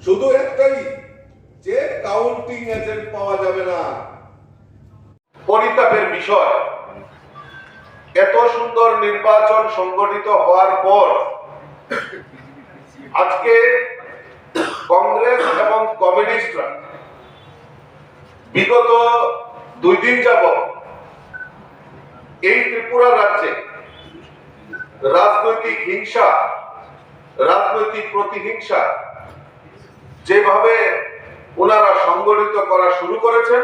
শুধু একটাই যে কাউন্টিং এজেন্ট পাওয়া যাবে না। পরিতাপের বিষয়, এত সুন্দর নির্বাচন সংগঠিত হওয়ার পর আজকে কংগ্রেস এবং কমিউনিস্টরা বিগত 2 দিন যাবত এই ত্রিপুরা রাজ্যে রাজনৈতিক হিংসা, রাজনৈতিক প্রতিহিংসা যেভাবে ওনারা সংগঠিত করা শুরু করেছেন,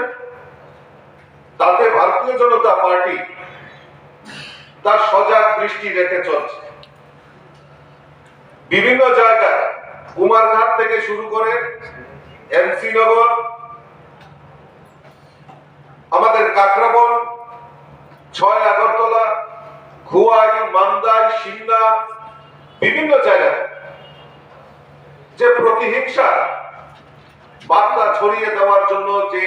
তাতে ভারতীয় জনতা পার্টি তার সজাগ দৃষ্টি রেখে চলছে। বিভিন্ন জায়গায় কুমারঘাট থেকে শুরু করে এমসি নগর, আমাদের কাকরাবন, 6 আগরতলা, খুয়াই, মান্দাই, সিমনা, বিভিন্ন জায়গায় যে প্রতিহিংসা বার্তা ছড়িয়ে দেওয়ার জন্য যে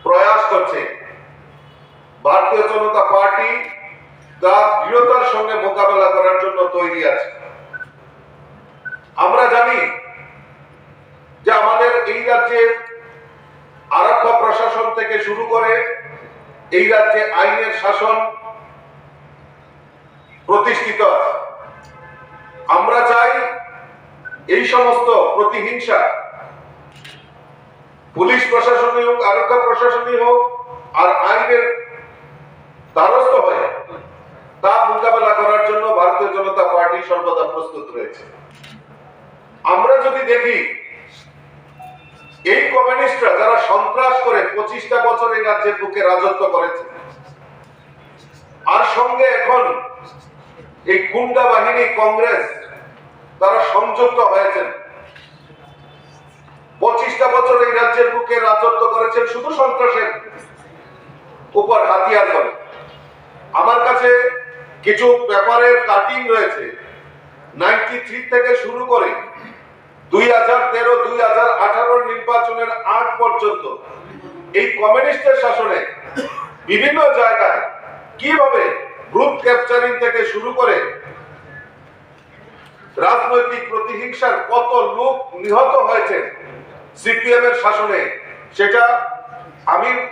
প্রয়াস করছে, ভারতীয় জনতা পার্টি তার দৃঢ়তার সঙ্গে মোকাবেলা করার জন্য তৈরি আছে। আমরা জানি যে আমাদের এই রাজ্যের আরক্ষা প্রশাসন থেকে শুরু করে এই রাজ্যে আইনের শাসন প্রতিষ্ঠিত আছে। আমরা চাই এই সমস্ত প্রতিহিংসা পুলিশ প্রশাসনই হোক, আরক্ষা প্রশাসনই হোক, আর আইনের দ্বারস্থ হয়ে তা মোকাবেলা করার জন্য ভারতীয় জনতা পার্টি সর্বদা প্রস্তুত রয়েছে। আমরা যদি দেখি এই কমিউনিস্টরা যারা সন্ত্রাস করে 25টা বছর এই রাজ্যের বুকে রাজত্ব করেছে, আর সঙ্গে এখন এই গুন্ডা বাহিনী কংগ্রেস তারা সংযুক্ত হয়েছেন, 25টা বছর এই রাজ্যের বুকে রাজত্ব করেছেন শুধু সন্ত্রাসের উপর হাতিয়ার করে। আমার কাছে কিছু পেপারের কাটিং রয়েছে 93 থেকে শুরু করে 2013-2018 নির্বাচনের আগ পর্যন্ত এই কমিউনিস্টের শাসনে বিভিন্ন জায়গায় কিভাবে গ্রুপ ক্যাপচারিং থেকে শুরু করে রাজনৈতিক প্রতিহিংসার কত লোক নিহত হয়েছে সিপিএম এর শাসনে, সেটা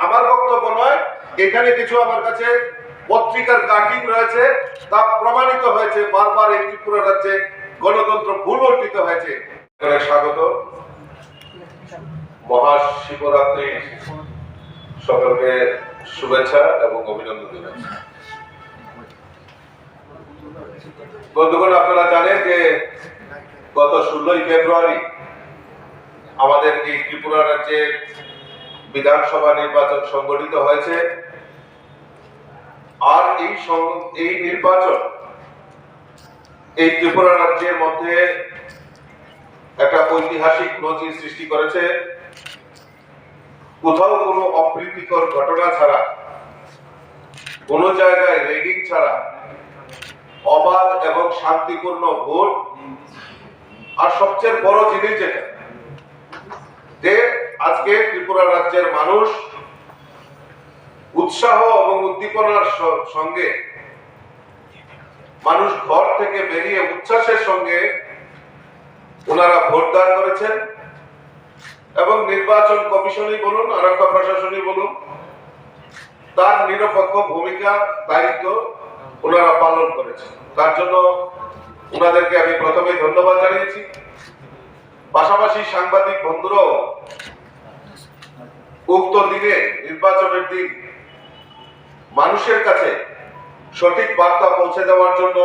আমার বক্তব্য নয়, এখানে কিছু আমার কাছে পত্রিকার কাটিং রয়েছে, তা প্রমাণিত হয়েছে। বারবার এই ত্রিপুরা রাজ্যে গণতন্ত্র ভুল অর্পিত হয়েছে। স্বাগত। মহাশিবরাত্রি সকলকে শুভেচ্ছা এবং অভিনন্দন জানাচ্ছি। বন্ধুগণ, আপনারা জানেন যে গত 16ই ফেব্রুয়ারি আমাদের এই ত্রিপুরা রাজ্যে বিধানসভা নির্বাচন সংগঠিত হয়েছে। আর এই নির্বাচন এই ত্রিপুরা রাজ্যের মধ্যে একটা ঐতিহাসিক নজির সৃষ্টি করেছে। কোথাও কোনো অপ্রীতিকর ঘটনা ছাড়া, কোন জায়গায় রেগিং ছাড়া অবাধ এবং শান্তিপূর্ণ ভোট, আর সবচেয়ে বড় জিনিস যেটা যে আজকে ত্রিপুরা রাজ্যের মানুষ উৎসাহ এবং উদ্দীপনার সঙ্গে মানুষ ঘর থেকে বেরিয়ে উচ্ছ্বাসের সঙ্গে ওনারা ভোটদান করেছেন, এবং নির্বাচন কমিশনই বলুন, আরক্ষা প্রশাসনই বলুন, তার নিরপেক্ষ ভূমিকা দায়িত্ব ওনারা পালন করেছেন। তার জন্য ওনাদেরকে আমি প্রথমেই ধন্যবাদ জানিয়েছি। পাশাপাশি সাংবাদিক বন্ধুরাও উক্ত দিনে, নির্বাচনের দিন, মানুষের কাছে সঠিক বার্তা পৌঁছে দেওয়ার জন্য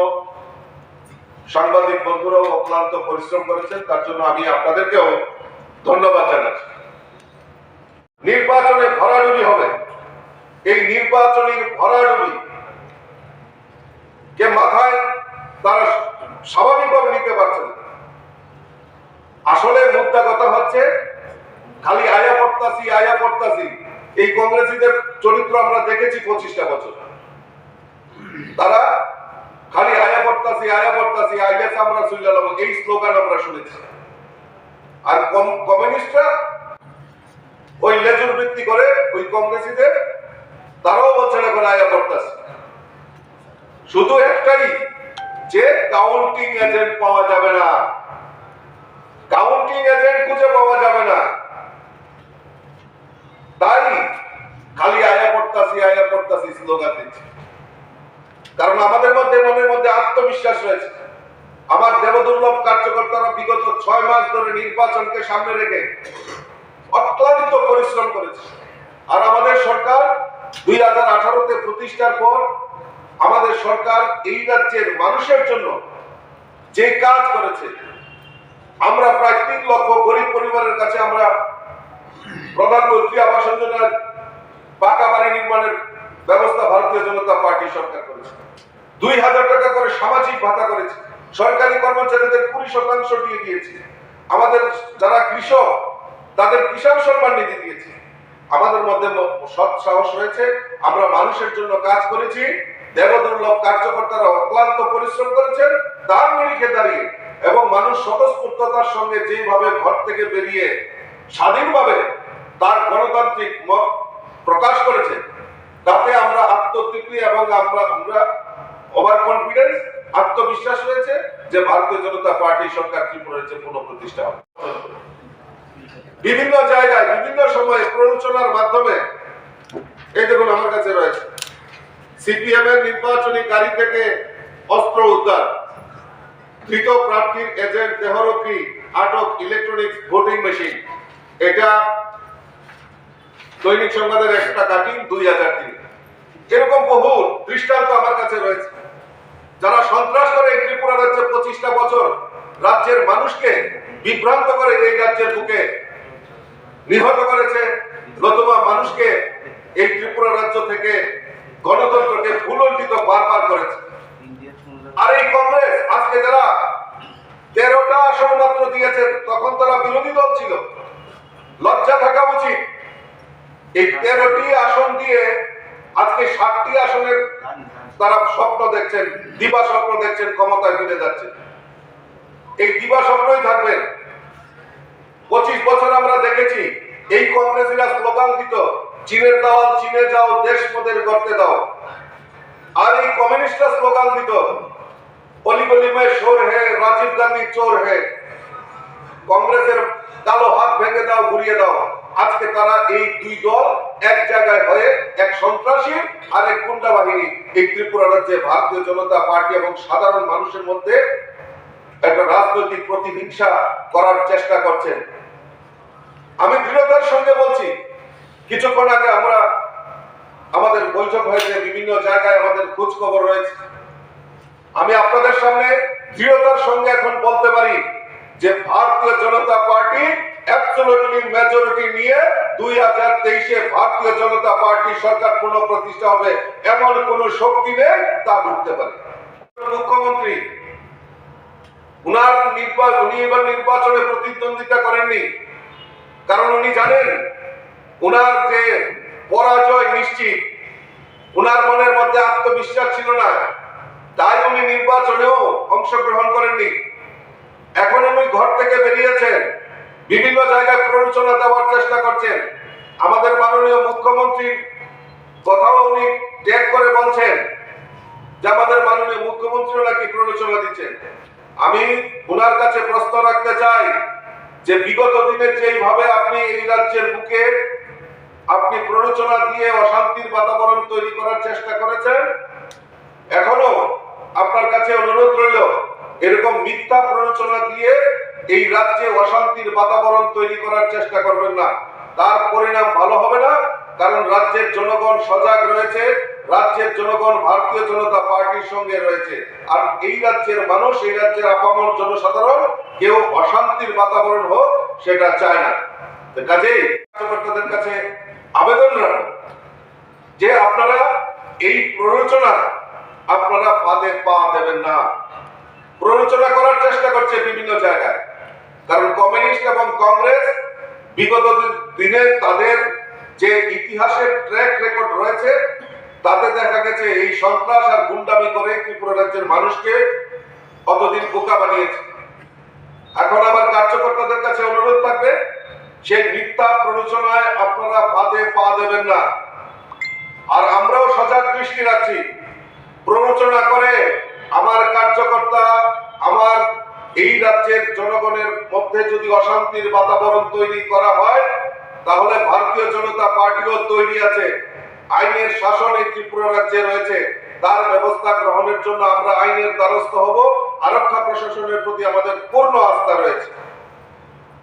সাংবাদিক বন্ধুরাও অক্লান্ত পরিশ্রম করেছেন। তার জন্য আমি আপনাদেরকেও ধন্যবাদ জানাচ্ছি। নির্বাচনে ভরাডুবি হবে, এই নির্বাচনের ভরাডুবি কে মাথায় তারা স্বাভাবিকভাবে নিতে পারছে না। আসলে মুদ্রা কথা হচ্ছে খালি আয়া পড়তাছি। এই কংগ্রেসীদের চরিত্র আমরা দেখেছি 25টা বছর। তারা খালি আয়া পড়তাছি, আইলেস আমরা সুইলাম, এই স্লোগান আমরা শুনেছি। আর কমিউনিস্টরা ওই লেজুর বৃত্তি করে ওই কংগ্রেসীদের, তারাও বলছে না করে আয়া পড়তাছি। শুধু একটাই যে কাউন্টিং এজেন্ট পাওয়া যাবে না। কাউন্টিং এজেন্ট স্লোগান দিচ্ছি, কারণ আমাদের মধ্যে মনের মধ্যে আত্মবিশ্বাস রয়েছে। আমার দেবদুর্লভ কার্যকর্তারা বিগত 6 মাস ধরে নির্বাচনকে সামনে রেখে অক্লান্ত পরিশ্রম করেছে। আর আমাদের সরকার 2018-তে প্রতিষ্ঠার পর আমাদের সরকার এই রাজ্যের মানুষের জন্য যে কাজ করেছে, আমরা প্রায় 3 লক্ষ গরিব পরিবারের কাছে আমরা প্রধানমন্ত্রী আবাস যোজনার পাকা বাড়ি নির্মাণের ব্যবস্থা ভারতীয় জনতা পার্টি সরকার করেছে। 2000 টাকা করে সামাজিক ভাতা করেছে, সরকারি কর্মচারীদের 20% দিয়ে দিয়েছে, আমাদের যারা কৃষক তাদের কিষাণ সম্মান নিধি দিয়েছে। আমাদের মধ্যে সৎ সাহস রয়েছে, আমরা মানুষের জন্য কাজ করেছি। দেবদুর্লভ কার্যকর্তারা অক্লান্ত পরিশ্রম করেছেন তার নিরিখে দাঁড়িয়ে, এবং মানুষ স্বতঃস্ফূর্ততার সঙ্গে যেভাবে ঘর থেকে বেরিয়ে স্বাধীনভাবে তার গণতান্ত্রিক মত প্রকাশ করেছে, তাতে আমরা আত্মতৃপ্তি এবং আমরা ওভার কনফিডেন্স, আত্মবিশ্বাস রয়েছে যে ভারতীয় জনতা পার্টি সরকার ত্রিপুরার যে পুনঃপ্রতিষ্ঠা হবে। বিভিন্ন জায়গায় বিভিন্ন সময়ে প্ররোচনার মাধ্যমে, এই দেখুন আমার কাছে রয়েছে সিপিএম এর নির্বাচনী গাড়ি থেকে অস্ত্র উদ্ধার, ধৃত প্রার্থীর এজেন্ট দেহরক্ষী আটক, ইলেকট্রনিক্স ভোটিং মেশিন। এটা দৈনিক সংবাদের একটা কাটিং 2003। এরকম বহু দৃষ্টান্ত আমার কাছে রয়েছে। যারা সন্ত্রাস করে এই ত্রিপুরা রাজ্যে 25টা বছর রাজ্যের মানুষকে বিভ্রান্ত করে এই রাজ্যের বুকে নিহত করেছে, নতুবা মানুষকে এই ত্রিপুরা রাজ্য থেকে গণতন্ত্রকে ভুলণ্ঠিত বারবার করেছে। আর এই কংগ্রেস আজকে যারা 13টা আসন মাত্র দিয়েছে, তখন তারা বিরোধী দল ছিল, লজ্জা থাকা উচিত। এই 13টি আসন দিয়ে আজকে 60টি আসনের তারা স্বপ্ন দেখছেন, দিবা স্বপ্ন দেখছেন, ক্ষমতায় ফিরে যাচ্ছে। এই দিবা স্বপ্নই থাকবেন। 25 বছর আমরা দেখেছি এই কংগ্রেসীরা স্লোগান দিত, চীনের দালাল চীনে যাও, দেশ মোদের করতে দাও। আর এই কমিউনিস্টরা স্লোগান দিত, অলিগলি মে শোর হে, রাজীব গান্ধী চোর হে। কংগ্রেসের কালো হাত ভেঙে দাও, ঘুরিয়ে দাও। আজকে তারা এই দুই দল এক জায়গায় হয়ে এক সন্ত্রাসী আর এক গুন্ডা বাহিনী এই ত্রিপুরা রাজ্যে ভারতীয় জনতা পার্টি এবং সাধারণ মানুষের মধ্যে একটা রাজনৈতিক প্রতিহিংসা করার চেষ্টা করছেন। আমি দৃঢ়তার সঙ্গে বলছি, কিছুক্ষণ আগে আমাদের বৈঠক হয়েছে, বিভিন্ন জায়গায় আমাদের খোঁজ খবর রয়েছে। আমি আপনাদের সামনে দৃঢ়তার সঙ্গে এখন বলতে পারি যে ভারতীয় জনতা পার্টি অ্যাবসলিউটলি মেজরিটি নিয়ে 2023-এ ভারতীয় জনতা পার্টি সরকার পুনঃপ্রতিষ্ঠা হবে, এমন কোন শক্তি নেই তা ঢুকতে পারে। মুখ্যমন্ত্রী উনি এবার নির্বাচনে প্রতিদ্বন্দ্বিতা করেননি, কারণ উনি জানেন উনার যে পরাজয় নিশ্চিত। উনার মনের মধ্যে আত্মবিশ্বাস ছিল না, তাই উনি নির্বাচনেও অংশগ্রহণ করেননি। এখন উনি ঘর থেকে বেরিয়েছেন, বিভিন্ন জায়গায় প্ররোচনা দেওয়ার চেষ্টা করছেন। আমাদের মাননীয় মুখ্যমন্ত্রীর কথাও উনি ট্যাগ করে বলছেন যে আমাদের মাননীয় মুখ্যমন্ত্রীও নাকি প্ররোচনা দিচ্ছেন। আমি ওনার কাছে প্রশ্ন রাখতে চাই যে বিগত দিনে যেইভাবে আপনি এই রাজ্যের বুকে আপনি প্ররোচনা দিয়ে অশান্তির বাতাবরণ তৈরি করার চেষ্টা করেছেন, এখনো আপনার কাছে অনুরোধ রইল এরকম মিথ্যা প্ররোচনা দিয়ে এই রাজ্যে অশান্তির বাতাবরণ তৈরি করার চেষ্টা করবেন না। তার পরিণাম ভালো হবে না, কারণ রাজ্যের জনগণ সজাগ রয়েছে, রাজ্যের জনগণ ভারতীয় জনতা পার্টির সঙ্গে রয়েছে। আর এই রাজ্যের মানুষ, এই রাজ্যের আপামর জনসাধারণ কেউ অশান্তির বাতাবরণ হোক সেটা চায় না। কাজেই কার্যকর্তাদের কাছে আবেদন রাখুন যে আপনারা এই প্ররোচনা আপনারা ফাঁদে পা দেবেন না। প্ররোচনা করার চেষ্টা করছে বিভিন্ন জায়গায়, কারণ কমিউনিস্ট এবং কংগ্রেস বিগত দিনে তাদের যে ইতিহাসের ট্র্যাক রেকর্ড রয়েছে তাতে দেখা গেছে এই সন্ত্রাস আর গুন্ডামি করে ত্রিপুরা রাজ্যের মানুষকে অতদিন বোকা বানিয়েছে। এখন আবার কার্যকর্তাদের কাছে অনুরোধ থাকবে সেই মিথ্যা প্ররোচনায় আপনারা ফাঁদে পা দেবেন না। আর আমরাও সজাগ দৃষ্টি রাখছি, প্ররোচনা করে আমার কার্যকর্তা, আমার এই রাজ্যের জনগণের মধ্যে যদি অশান্তির বাতাবরণ তৈরি করা হয়, তাহলে ভারতীয় জনতা পার্টিও তৈরি আছে আইনের শাসন এই ত্রিপুরা রাজ্যে রয়েছে, তার ব্যবস্থা গ্রহণের জন্য আমরা আইনের দ্বারস্থ হব। আরক্ষা প্রশাসনের প্রতি আমাদের পূর্ণ আস্থা রয়েছে।